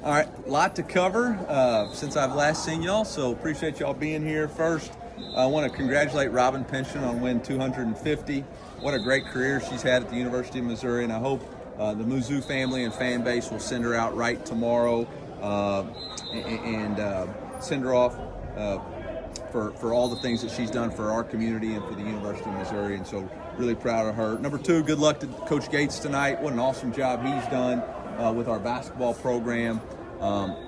All right, a lot to cover since I've last seen y'all, so appreciate y'all being here. First, I want to congratulate Robin Pension on win 250. What a great career she's had at the University of Missouri, and I hope the Mizzou family and fan base will send her out right tomorrow and send her off for all the things that she's done for our community and for the University of Missouri, and so really proud of her. Number two, good luck to Coach Gates tonight. What an awesome job he's done with our basketball program.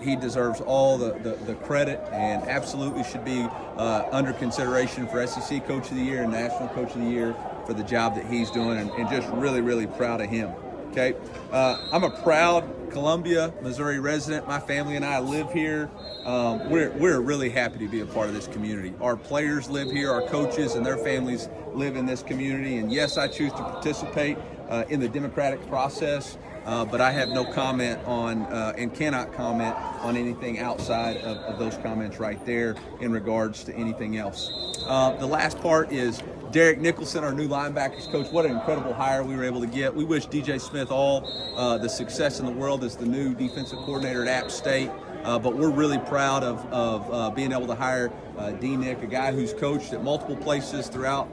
He deserves all the credit and absolutely should be under consideration for SEC Coach of the Year and National Coach of the Year for the job that he's doing, and just really, really proud of him. Okay, I'm a proud Columbia, Missouri resident. My family and I live here. We're really happy to be a part of this community. Our players live here, our coaches and their families live in this community, and yes, I choose to participate in the democratic process. But I have no comment on and cannot comment on anything outside of those comments right there in regards to anything else. The last part is Derek Nicholson, our new linebackers coach. What an incredible hire we were able to get. We wish DJ Smith all the success in the world as the new defensive coordinator at App State. But we're really proud of being able to hire D. Nick, a guy who's coached at multiple places throughout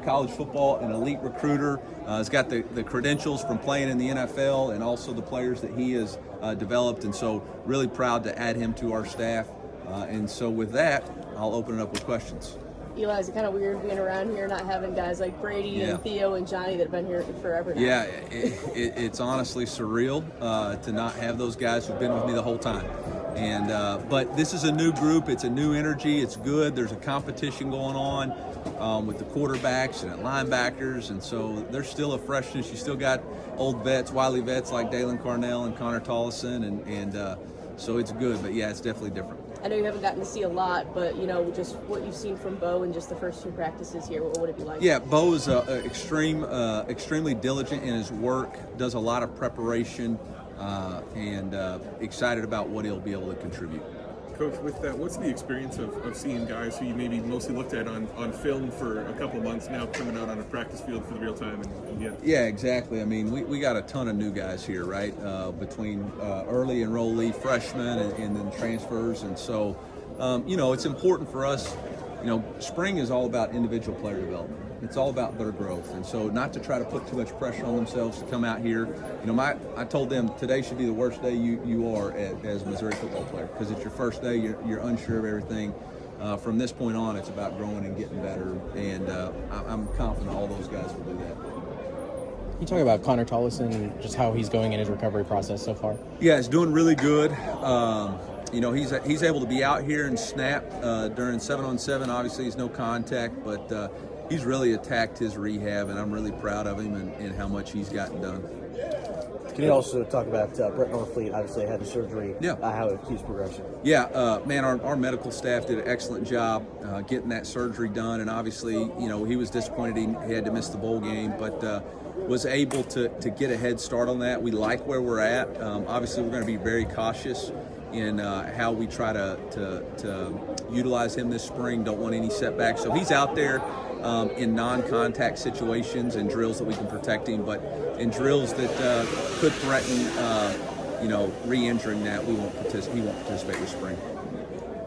college football, an elite recruiter. Has got the credentials from playing in the NFL and also the players that he has developed. And so really proud to add him to our staff. And so with that, I'll open it up with questions. Eli, is it kind of weird being around here, not having guys like Brady and Theo and Johnny that have been here forever now? Yeah, it's honestly surreal to not have those guys who've been with me the whole time. And but this is a new group. It's a new energy. It's good. There's a competition going on with the quarterbacks and linebackers, and so there's still a freshness. You still got old vets, wily vets like Dalen Carnell and Connor Tollison, and so it's good. But yeah, it's definitely different. I know you haven't gotten to see a lot, but just what you've seen from Bo in just the first two practices here, what would it be like? Yeah, Bo is extremely diligent in his work, does a lot of preparation, and excited about what he'll be able to contribute. Coach, with that, what's the experience of seeing guys who you maybe mostly looked at on film for a couple of months now coming out on a practice field for the real time? Yeah, exactly. I mean, we got a ton of new guys here, right? Between early enrollee freshmen and then transfers. And so, it's important for us. Spring is all about individual player development. It's all about their growth. And so not to try to put too much pressure on themselves to come out here. I told them today should be the worst day you are as a Missouri football player, because it's your first day, you're unsure of everything. From this point on, it's about growing and getting better. And I'm confident all those guys will do that. Can you talk about Connor Tollison and just how he's going in his recovery process so far? Yeah, he's doing really good. He's able to be out here and snap during 7-on-7. Obviously, he's no contact, but he's really attacked his rehab, and I'm really proud of him and how much he's gotten done. Can you also talk about Brett Norfleet? Obviously, had the surgery. Yeah. How it keeps progression. Yeah, man, our medical staff did an excellent job getting that surgery done, and obviously, he was disappointed he had to miss the bowl game, but was able to get a head start on that. We like where we're at. Obviously, we're going to be very cautious in how we try to utilize him this spring. Don't want any setbacks. So he's out there in non-contact situations and drills that we can protect him, but in drills that could threaten, re-injuring that, he won't participate this spring.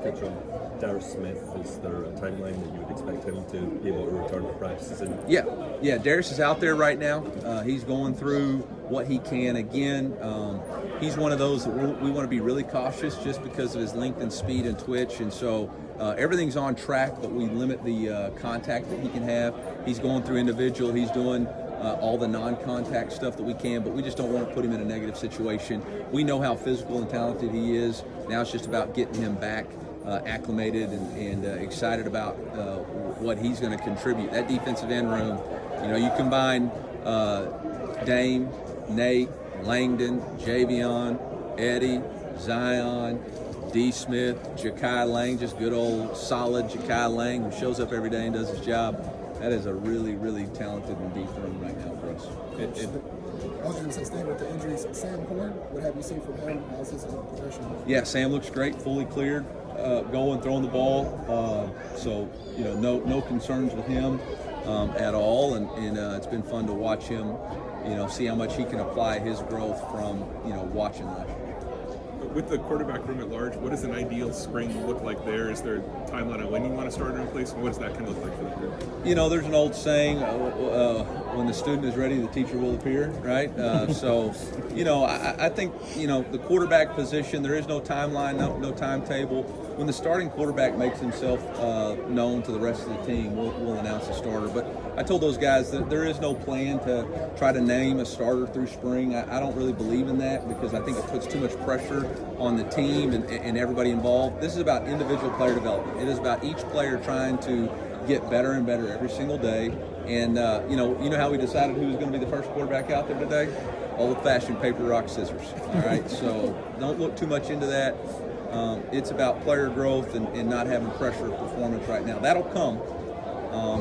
Coach, Darius Smith, is there a timeline that you would expect him to be able to return to practices in? Yeah, Darius is out there right now. He's going through what he can. Again, he's one of those that we want to be really cautious just because of his length and speed and twitch, and so everything's on track, but we limit the contact that he can have. He's going through individual. He's doing all the non-contact stuff that we can, but we just don't want to put him in a negative situation. We know how physical and talented he is. Now it's just about getting him back acclimated and excited about what he's going to contribute. That defensive end room, you combine Dame, Nate, Langdon, Javion, Eddie, Zion, D. Smith, Ja'Kai Lang, just good old solid Ja'Kai Lang who shows up every day and does his job. That is a really, really talented and deep room right now for us. I was going to say, staying with the injuries, Sam Horn, what have you seen from him? How's his progression? Yeah, Sam looks great, fully cleared, going, throwing the ball. So, no concerns with him at all. And it's been fun to watch him, see how much he can apply his growth from, watching last year. with the quarterback room at large, what does an ideal spring look like there? Is there a timeline on when you want to start a replacement? What does that kind of look like for the group? You know, there's an old saying, when the student is ready, the teacher will appear, right? So, you know, I think, you know, the quarterback position, there is no timeline, no timetable. When the starting quarterback makes himself known to the rest of the team, we'll announce a starter. But I told those guys that there is no plan to try to name a starter through spring. I don't really believe in that because I think it puts too much pressure on the team and everybody involved. This is about individual player development. It is about each player trying to get better and better every single day. And you know how we decided who was going to be the first quarterback out there today? Old-fashioned paper, rock, scissors. All right, so don't look too much into that. It's about player growth and not having pressure of performance right now. That'll come,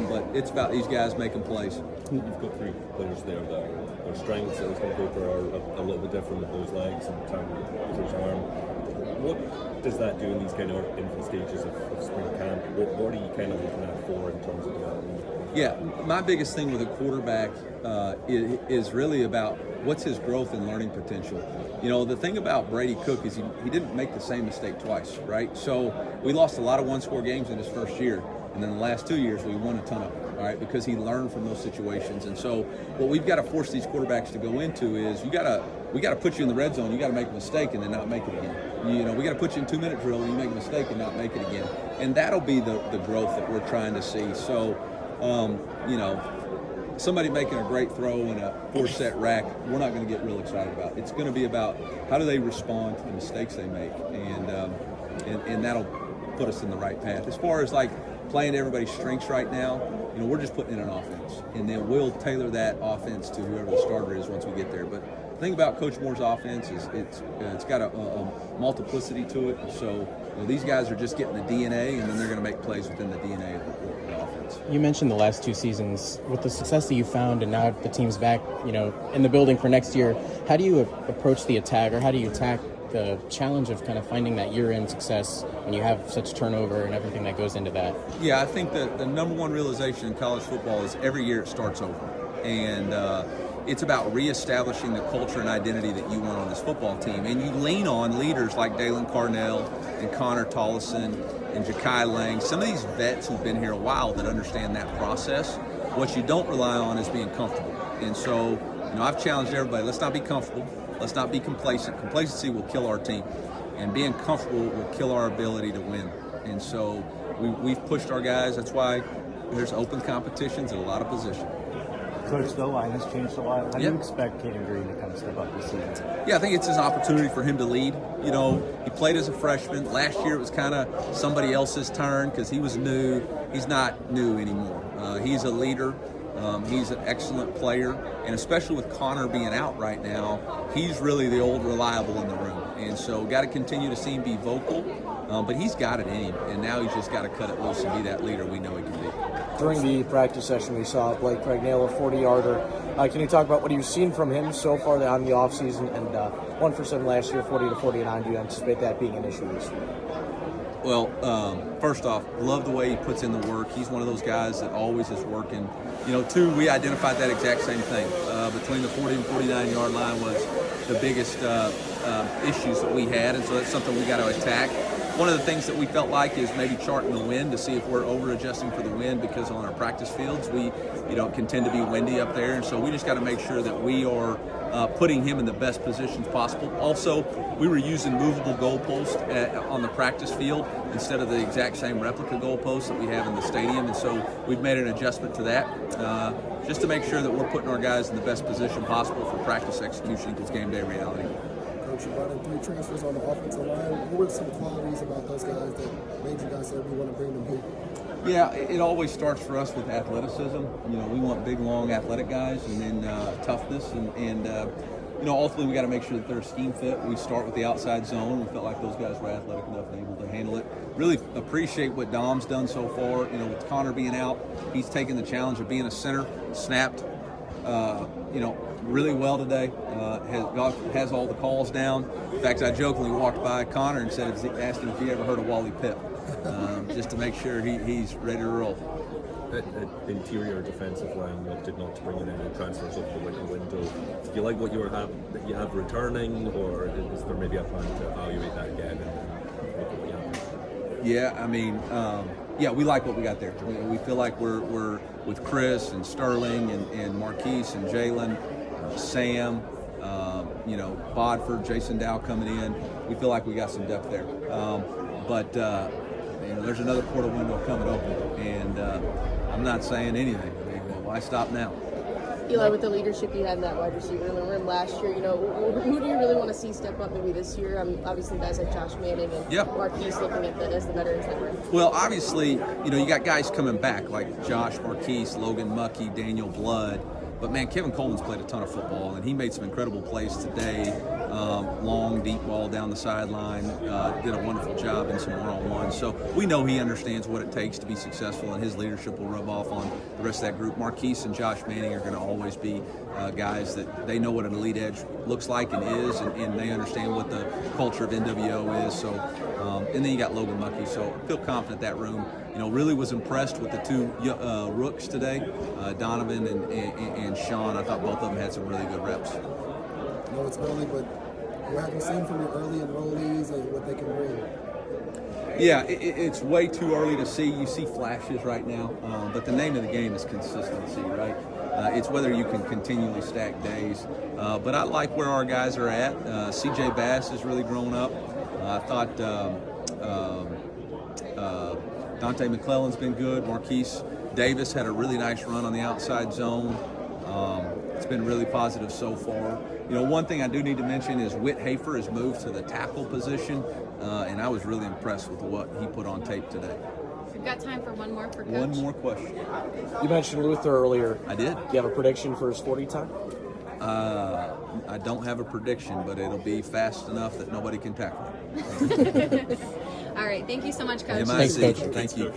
but it's about these guys making plays. You've got 3 players there that their strengths that on paper are a little bit different with those legs and the time with his arm. What does that do in these kind of infant stages of spring camp? What are you kind of looking at for in terms of development? Yeah, my biggest thing with a quarterback is really about what's his growth and learning potential. You know, the thing about Brady Cook is he didn't make the same mistake twice, right? So we lost a lot of one-score games in his first year, and then the last 2 years we won a ton of them, all right, because he learned from those situations. And so what we've got to force these quarterbacks to go into is we got to put you in the red zone. You got to make a mistake and then not make it again. You know, we got to put you in 2-minute drill and you make a mistake and not make it again. And that'll be the growth that we're trying to see. So, you know, somebody making a great throw in a 4-set rack, we're not going to get real excited about. It's going to be about how do they respond to the mistakes they make, and that'll put us in the right path. As far as like playing to everybody's strengths right now, you know, we're just putting in an offense, and then we'll tailor that offense to whoever the starter is once we get there. But the thing about Coach Moore's offense is it's got a multiplicity to it. So you know, these guys are just getting the DNA, and then they're going to make plays within the DNA of the offense. You mentioned the last 2 seasons. With the success that you found and now the team's back, you know, in the building for next year, how do you approach the attack, or how do you attack the challenge of kind of finding that year-end success when you have such turnover and everything that goes into that? Yeah, I think that the number one realization in college football is every year it starts over. And it's about reestablishing the culture and identity that you want on this football team. And you lean on leaders like Dalen Carnell and Connor Tollison and Ja'Kai Lang, some of these vets who've been here a while that understand that process. What you don't rely on is being comfortable. And so, you know, I've challenged everybody, let's not be comfortable. Let's not be complacent. Complacency will kill our team, and being comfortable will kill our ability to win. And so we've pushed our guys. That's why there's open competitions at a lot of positions. Coach, the line has changed a lot. How do Yep. you expect Caden Green to kind of step up this season? Yeah, I think it's his opportunity for him to lead. You know, he played as a freshman. Last year it was kind of somebody else's turn because he was new. He's not new anymore. He's a leader. He's an excellent player, and especially with Connor being out right now, he's really the old reliable in the room. And so got to continue to see him be vocal, but he's got it in him, and now he's just got to cut it loose and be that leader we know he can be. During the practice session, we saw Blake Craig nail a 40-yarder. Can you talk about what you've seen from him so far on the offseason? And 1 for 7 last year, 40 to 49. Do you anticipate that being an issue this year? Well, first off, love the way he puts in the work. He's one of those guys that always is working. You know, 2, we identified that exact same thing. Between the 40 and 49-yard line was the biggest issues that we had, and so that's something we got to attack. One of the things that we felt like is maybe charting the wind to see if we're over-adjusting for the wind, because on our practice fields, we can tend to be windy up there, and so we just got to make sure that we are putting him in the best positions possible. Also, we were using movable goalposts on the practice field instead of the exact same replica goalposts that we have in the stadium, and so we've made an adjustment to that just to make sure that we're putting our guys in the best position possible for practice execution equals game day reality. Coach, you brought in 3 transfers on the offensive line. What were some qualities about those guys that made you guys say we want to bring them here? Yeah, it always starts for us with athleticism. You know, we want big, long, athletic guys, and then toughness, and you know, ultimately we got to make sure that they're scheme fit. We start with the outside zone. We felt like those guys were athletic enough and able to handle it. Really appreciate what Dom's done so far. You know, with Connor being out, he's taken the challenge of being a center, snapped, you know, really well today. Has all the calls down. In fact, I jokingly walked by Connor and asked him if he ever heard of Wally Pipp, just to make sure he's ready to roll. interior defensive line opted not to bring in any transfers over the winter window. Do you like what you have returning, or is there maybe a plan to evaluate that again and look at what you have? Yeah, I mean, yeah, we like what we got there. We feel like we're with Chris and Sterling and Marquise and Jalen, Sam, Bodford, Jason Dow coming in. We feel like we got some depth there. But there's another portal window coming open, and I'm not saying anything. I mean, why stop now? Eli, with the leadership you had in that wide receiver room last year, who do you really want to see step up maybe this year? Obviously guys like Josh Manning and Marquise looking at as the veterans in that room. Well, obviously, you got guys coming back like Josh Marquise, Logan Muckey, Daniel Blood. But man, Kevin Coleman's played a ton of football, and he made some incredible plays today. Long, deep ball down the sideline. Did a wonderful job in some one-on-one. So we know he understands what it takes to be successful, and his leadership will rub off on the rest of that group. Marquise and Josh Manning are going to always be guys that they know what an elite edge looks like and is, and they understand what the culture of NWO is. So, and then you got Logan Muckey. So I feel confident that room. Really was impressed with the two rooks today, Donovan and Sean. I thought both of them had some really good reps. I know it's early, but what have you seen from your early enrollees and what they can bring? Yeah, it's way too early to see. You see flashes right now, but the name of the game is consistency, right? It's whether you can continually stack days. But I like where our guys are at. CJ Bass has really grown up. I thought Dante McClellan's been good. Marquise Davis had a really nice run on the outside zone. It's been really positive so far. One thing I do need to mention is Whit Hafer has moved to the tackle position, and I was really impressed with what he put on tape today. We've got time for one more for Coach. One more question. You mentioned Luther earlier. I did. Do you have a prediction for his 40 time? I don't have a prediction, but it'll be fast enough that nobody can tackle him. All right. Thank you so much, Coach. Thanks, Coach. Thank you.